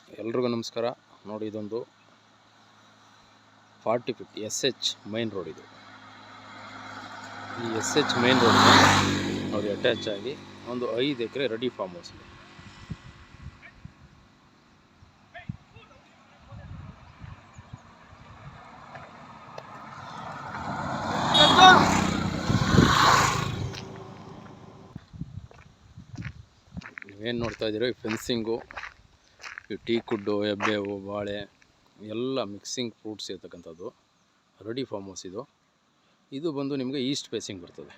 ಎಲ್ರಿಗೂ ನಮಸ್ಕಾರ. ನೋಡಿ, ಇದೊಂದು 40 ಫೀಟ್ SH ಮೈನ್ ರೋಡ್. ಇದು ಈ SH ಮೈನ್ ರೋಡ್ಗೆ ನೋಡಿ ಅಟ್ಯಾಚ್ ಆಗಿ ಒಂದು 5 ಎಕರೆ ರೆಡಿ ಫಾರ್ಮ್ ಹೌಸ್ ಇದೆ. ನೀವೇನು ನೋಡ್ತಾ ಇದ್ದೀರೋ ಈ ಫೆನ್ಸಿಂಗು, ಈ ಟೀ ಕುಡ್ಡು, ಹೆಬ್ಬೇವು, ಬಾಳೆ ಎಲ್ಲ ಮಿಕ್ಸಿಂಗ್ ಫ್ರೂಟ್ಸ್ ಇರ್ತಕ್ಕಂಥದ್ದು ರೆಡಿ ಫಾರ್ಮ್ ಹೌಸ್. ಇದು ಬಂದು ನಿಮಗೆ ಈಸ್ಟ್ ಫೇಸಿಂಗ್ ಬರ್ತದೆ.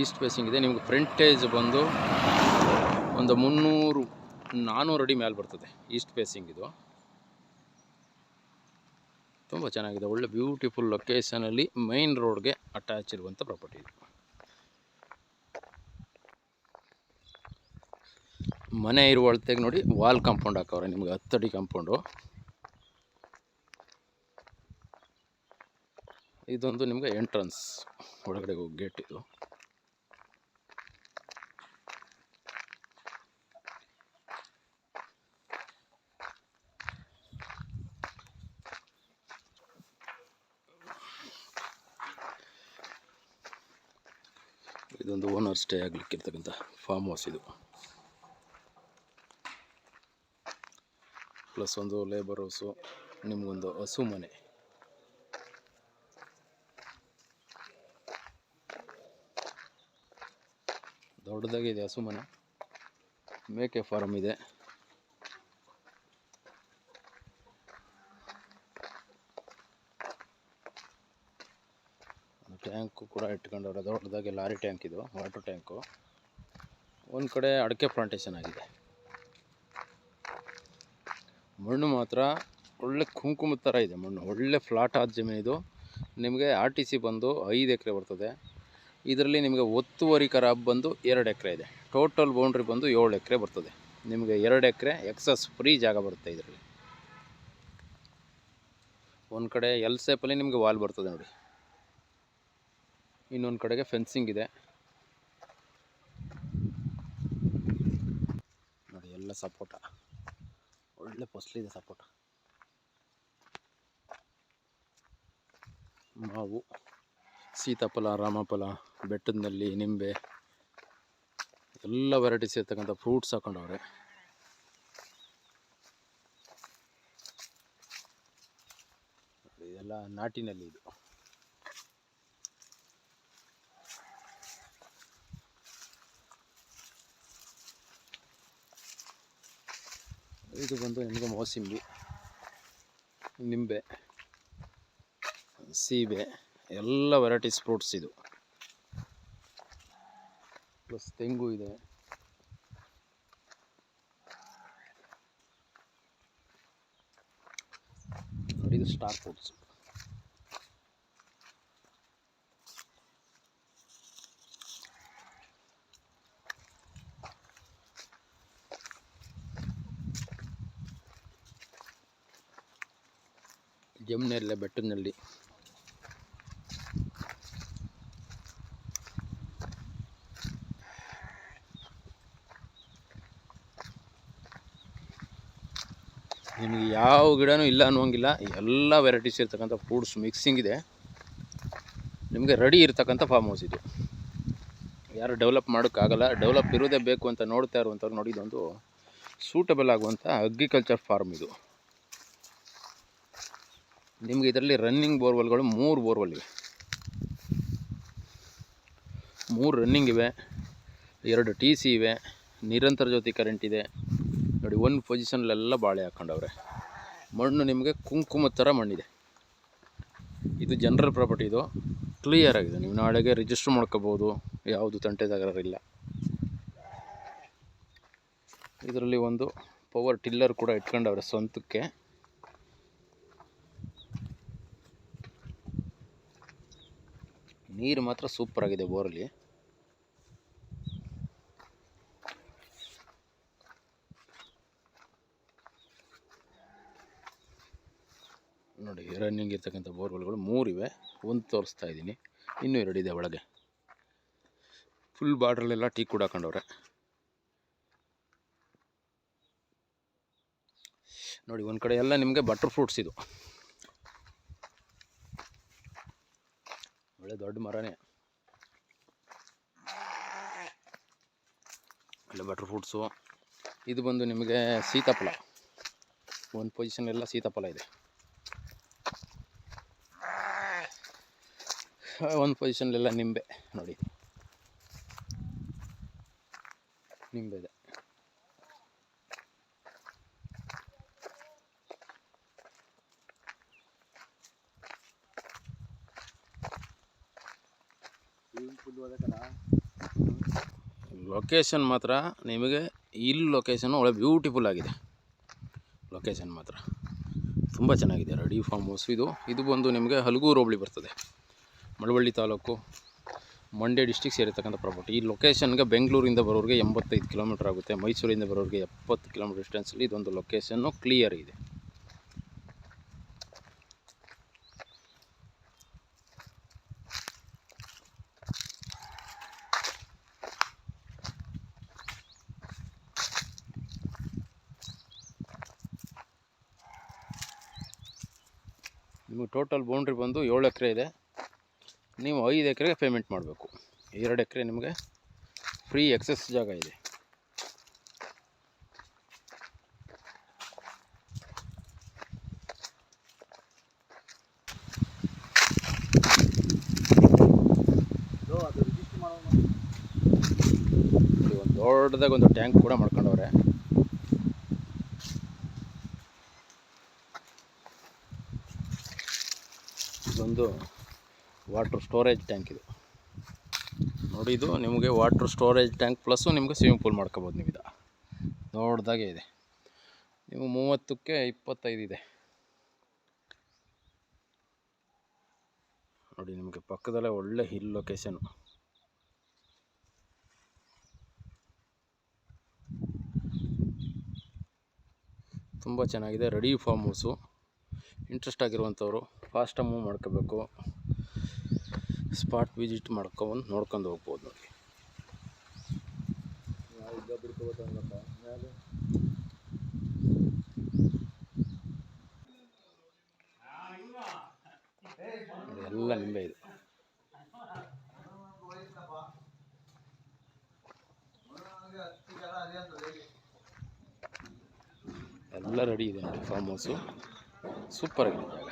ಈಸ್ಟ್ ಫೇಸಿಂಗ್ ಇದೆ. ನಿಮಗೆ ಫ್ರಂಟೇಜ್ ಬಂದು ಒಂದು 300-400 ಅಡಿ ಮೇಲೆ ಬರ್ತದೆ. ಈಸ್ಟ್ ಫೇಸಿಂಗ್ ಇದು ತುಂಬ ಚೆನ್ನಾಗಿದೆ. ಒಳ್ಳೆ ಬ್ಯೂಟಿಫುಲ್ ಲೊಕೇಶನಲ್ಲಿ ಮೈನ್ ರೋಡ್ಗೆ ಅಟ್ಯಾಚ್ ಇರುವಂಥ ಪ್ರಾಪರ್ಟಿ ಇದು. ಮನೆ ಇರುವ ಅಳತೆಗೆ ನೋಡಿ ವಾಲ್ ಕಾಂಪೌಂಡ್ ಹಾಕವ್ರೆ ನಿಮಗೆ 10 ಅಡಿ ಕಾಂಪೌಂಡು. ಇದೊಂದು ನಿಮಗೆ ಎಂಟ್ರನ್ಸ್, ಒಳಗಡೆ ಹೋಗಿ ಗೇಟ್. ಇದು ಇದೊಂದು ಓನರ್ ಸ್ಟೇ ಆಗಲಿಕ್ಕಿರ್ತಕ್ಕಂಥ ಫಾರ್ಮ್ ಹೌಸ್ ಇದು. ಪ್ಲಸ್ ಒಂದು ಲೇಬರ್ ಹೌಸು, ನಿಮಗೊಂದು ಹಸು ಮನೆ. ದೊಡ್ಡದಾಗಿದೆ ಹಸು ಮನೆ. ಮೇಕೆ ಫಾರ್ಮ್ ಇದೆ. ಟ್ಯಾಂಕು ಕೂಡ ಇಟ್ಕೊಂಡವ್ರೆ, ದೊಡ್ಡದಾಗಿ ಲಾರಿ ಟ್ಯಾಂಕ್. ಇದು ವಾಟರ್ ಟ್ಯಾಂಕು. ಒಂದು ಕಡೆ ಅಡಿಕೆ ಪ್ಲಾಂಟೇಶನ್ ಆಗಿದೆ. ಮಣ್ಣು ಮಾತ್ರ ಒಳ್ಳೆ ಕುಂಕುಮದ ಥರ ಇದೆ ಮಣ್ಣು. ಒಳ್ಳೆ ಫ್ಲಾಟ್ ಆದ ಜಮೀನಿದು. ನಿಮಗೆ RTC ಬಂದು 5 ಎಕರೆ ಬರ್ತದೆ. ಇದರಲ್ಲಿ ನಿಮಗೆ ಒತ್ತುವರಿ ಖರಾಬ್ ಬಂದು 2 ಎಕರೆ ಇದೆ. ಟೋಟಲ್ ಬೌಂಡ್ರಿ ಬಂದು 7 ಎಕರೆ ಬರ್ತದೆ. ನಿಮಗೆ 2 ಎಕರೆ ಎಕ್ಸಸ್ ಫ್ರೀ ಜಾಗ ಬರುತ್ತೆ ಇದರಲ್ಲಿ. ಒಂದು ಕಡೆ ಎಲ್ ಸೇಪಲ್ಲಿ ನಿಮಗೆ ವಾಲ್ ಬರ್ತದೆ ನೋಡಿ. ಇನ್ನೊಂದು ಕಡೆಗೆ ಫೆನ್ಸಿಂಗ್ ಇದೆ ನೋಡಿ. ಎಲ್ಲ ಸಪೋಟ, ಒಳ್ಳೆ ಫಸಲಿದೆ ಸಪೋಟ. ಮಾವು, ಸೀತಾಫಲ, ರಾಮಫಲ, ಬೆಟ್ಟದಲ್ಲಿ ನಿಂಬೆ, ಎಲ್ಲ ವೆರೈಟೀಸ್ ಇರ್ತಕ್ಕಂಥ ಫ್ರೂಟ್ಸ್ ಹಾಕೊಂಡವ್ರೆ. ಇದೆಲ್ಲ ನಾಟಿನಲ್ಲಿ. ಇದು ಬಂದು ನಿಮಗೆ ಮೋಸಂಬಿ, ನಿಂಬೆ, ಸೀಬೆ, ಎಲ್ಲ ವೆರೈಟೀಸ್ ಫ್ರೂಟ್ಸ್ ಇದು. ಪ್ಲಸ್ ತೆಂಗು ಇದೆ. ನೋಡಿ, ಇದು ಸ್ಟಾರ್ ಫ್ರೂಟ್ಸ್. ಜಮ್ನೆಲ್ಲ ಬೆಟ್ಟದಲ್ಲಿ ನಿಮಗೆ ಯಾವ ಗಿಡನೂ ಇಲ್ಲ ಅನ್ನೋಂಗಿಲ್ಲ. ಎಲ್ಲ ವೆರೈಟೀಸ್ ಇರ್ತಕ್ಕಂಥ ಫ್ರೂಟ್ಸ್ ಮಿಕ್ಸಿಂಗ್ ಇದೆ. ನಿಮಗೆ ರೆಡಿ ಇರ್ತಕ್ಕಂಥ ಫಾರ್ಮ್ ಹೌಸ್ ಇದು. ಯಾರು ಡೆವಲಪ್ ಮಾಡೋಕ್ಕಾಗಲ್ಲ, ಡೆವಲಪ್ ಇರೋದೇ ಬೇಕು ಅಂತ ನೋಡ್ತಾ ಇರುವಂಥವ್ರು ನೋಡಿ, ಇದೊಂದು ಸೂಟಬಲ್ ಆಗುವಂಥ ಅಗ್ರಿಕಲ್ಚರ್ ಫಾರ್ಮ್ ಇದು. ನಿಮಗೆ ಇದರಲ್ಲಿ ರನ್ನಿಂಗ್ ಬೋರ್ವೆಲ್ಗಳು 3 ಬೋರ್ವೆಲ್ ಇವೆ. 3 ರನ್ನಿಂಗ್ ಇವೆ, 2 TC ಇವೆ, ನಿರಂತರ ಜ್ಯೋತಿ ಕರೆಂಟ್ ಇದೆ ನೋಡಿ. ಒಂದು ಪೊಸಿಷನ್ಲೆಲ್ಲ ಬಾಳೆ ಹಾಕ್ಕೊಂಡವ್ರೆ. ಮಣ್ಣು ನಿಮಗೆ ಕುಂಕುಮದ ಥರ ಮಣ್ಣಿದೆ. ಇದು ಜನರಲ್ ಪ್ರಾಪರ್ಟಿ. ಇದು ಕ್ಲಿಯರ್ ಆಗಿದೆ. ನೀವು ನಾಳೆಗೆ ರಿಜಿಸ್ಟರ್ ಮಾಡ್ಕೋಬೋದು, ಯಾವುದು ತಂಟೆದಾರರಿಲ್ಲ. ಇದರಲ್ಲಿ ಒಂದು ಪವರ್ ಟಿಲ್ಲರ್ ಕೂಡ ಇಟ್ಕೊಂಡವ್ರೆ ಸ್ವಂತಕ್ಕೆ. ನೀರು ಮಾತ್ರ ಸೂಪರ್ ಆಗಿದೆ ಬೋರಲ್ಲಿ. ನೋಡಿ, ರನ್ನಿಂಗ್ ಇರ್ತಕ್ಕಂಥ ಬೋರ್ವೆಲ್ಗಳು 3 ಇವೆ. ಒಂದು ತೋರಿಸ್ತಾ ಇದ್ದೀನಿ, ಇನ್ನೂ 2 ಇದೆ ಒಳಗೆ. ಫುಲ್ ಬಾರ್ಡ್ರಲ್ಲೆಲ್ಲ ಟೀ ಕೂಡ ಹಾಕೊಂಡವ್ರೆ. ನೋಡಿ ಒಂದು ಕಡೆ ಎಲ್ಲ ನಿಮಗೆ ಬಟರ್ ಫ್ರೂಟ್ಸ್ ಇದು ಒಳ್ಳೆ ದೊಡ್ಡ ಮರನೇ. ಒಳ್ಳೆ ಬಟರ್ ಫ್ರೂಟ್ಸು. ಇದು ಬಂದು ನಿಮಗೆ ಸೀತಾಫಲ, ಒಂದು ಪೊಸಿಷನ್ ಎಲ್ಲ ಸೀತಾಫಲ ಇದೆ, ಒಂದು ಪೊಸಿಷನ್ಲೆಲ್ಲ ನಿಂಬೆ. ನೋಡಿ ನಿಂಬೆ ಇದೆ. ಲೊಕೇಶನ್ ಮಾತ್ರ ನಿಮಗೆ ಇಲ್ಲಿ ಲೊಕೇಶನ್ ಒಳ್ಳೆ ಬ್ಯೂಟಿಫುಲ್ ಆಗಿದೆ. ಲೊಕೇಶನ್ ಮಾತ್ರ ತುಂಬ ಚೆನ್ನಾಗಿದೆ. ರೆಡಿ ಫಾರ್ಮ್ ಹೌಸ್ ಇದು ಬಂದು ನಿಮಗೆ ಹಲಗೂರು ಹೋಬಳಿ ಬರ್ತದೆ, ಮಳವಳ್ಳಿ ತಾಲೂಕು, ಮಂಡ್ಯ ಡಿಸ್ಟಿಕ್ ಸೇರಿರ್ತಕ್ಕಂಥ ಪ್ರಾಪರ್ಟಿ. ಈ ಲೊಕೇಶನ್ಗೆ ಬೆಂಗಳೂರಿಂದ ಬರೋರಿಗೆ 85 ಕಿಲೋಮೀಟ್ರ್ ಆಗುತ್ತೆ, ಮೈಸೂರಿಂದ ಬರೋರಿಗೆ 70 ಕಿಲೋಮೀಟ್ರ್ ಡಿಸ್ಟೆನ್ಸಲ್ಲಿ ಇದೊಂದು ಲೊಕೇಶನ್ನು ಕ್ಲಿಯರ್ ಇದೆ. ನಿಮಗೆ ಟೋಟಲ್ ಬೌಂಡ್ರಿ ಬಂದು 7 ಎಕರೆ ಇದೆ. ನೀವು 5 ಎಕರೆಗೆ ಪೇಮೆಂಟ್ ಮಾಡಬೇಕು. 2 ಎಕರೆ ನಿಮಗೆ ಫ್ರೀ ಎಕ್ಸೆಸ್ ಜಾಗ ಇದೆ. ಒಂದು ದೊಡ್ಡದಾಗಿ ಒಂದು ಟ್ಯಾಂಕ್ ಕೂಡ ಮಾಡ್ಕೊಂಡವ್ರೆ. ಇದೊಂದು ವಾಟರ್ ಸ್ಟೋರೇಜ್ ಟ್ಯಾಂಕ್ ಇದು. ನೋಡಿ ಇದು ನಿಮಗೆ ವಾಟರ್ ಸ್ಟೋರೇಜ್ ಟ್ಯಾಂಕ್ ಪ್ಲಸ್ಸು ನಿಮಗೆ ಸ್ವಿಮ್ಮಿಂಗ್ ಪೂಲ್ ಮಾಡ್ಕೋಬೋದು. ನೀವು ಇದು ದೊಡ್ಡದಾಗೆ ಇದೆ. ನೀವು 30ಕ್ಕೆ 25 ಇದೆ. ನೋಡಿ ನಿಮಗೆ ಪಕ್ಕದಲ್ಲೇ ಒಳ್ಳೆ ಹಿಲ್ ಲೊಕೇಶನು. ತುಂಬ ಚೆನ್ನಾಗಿದೆ. Ready form house. ಇಂಟ್ರೆಸ್ಟ್ ಆಗಿರುವಂಥವ್ರು ಫಾಸ್ಟಾಗಿ ಮೂವ್ ಮಾಡ್ಕೋಬೇಕು, ಸ್ಪಾಟ್ ವಿಸಿಟ್ ಮಾಡ್ಕೊಂಡು ನೋಡ್ಕೊಂಡು ಹೋಗ್ಬೋದು. ನೋಡಿ ಎಲ್ಲ ನಿಂಬೆ ಇದೆ. ಎಲ್ಲ ರೆಡಿ ಇದೆ ನೋಡಿ ಫಾರ್ಮ್ ಹೌಸು. ಸೂಪರ್ ಆಗಿದೆ ಜಾಗ.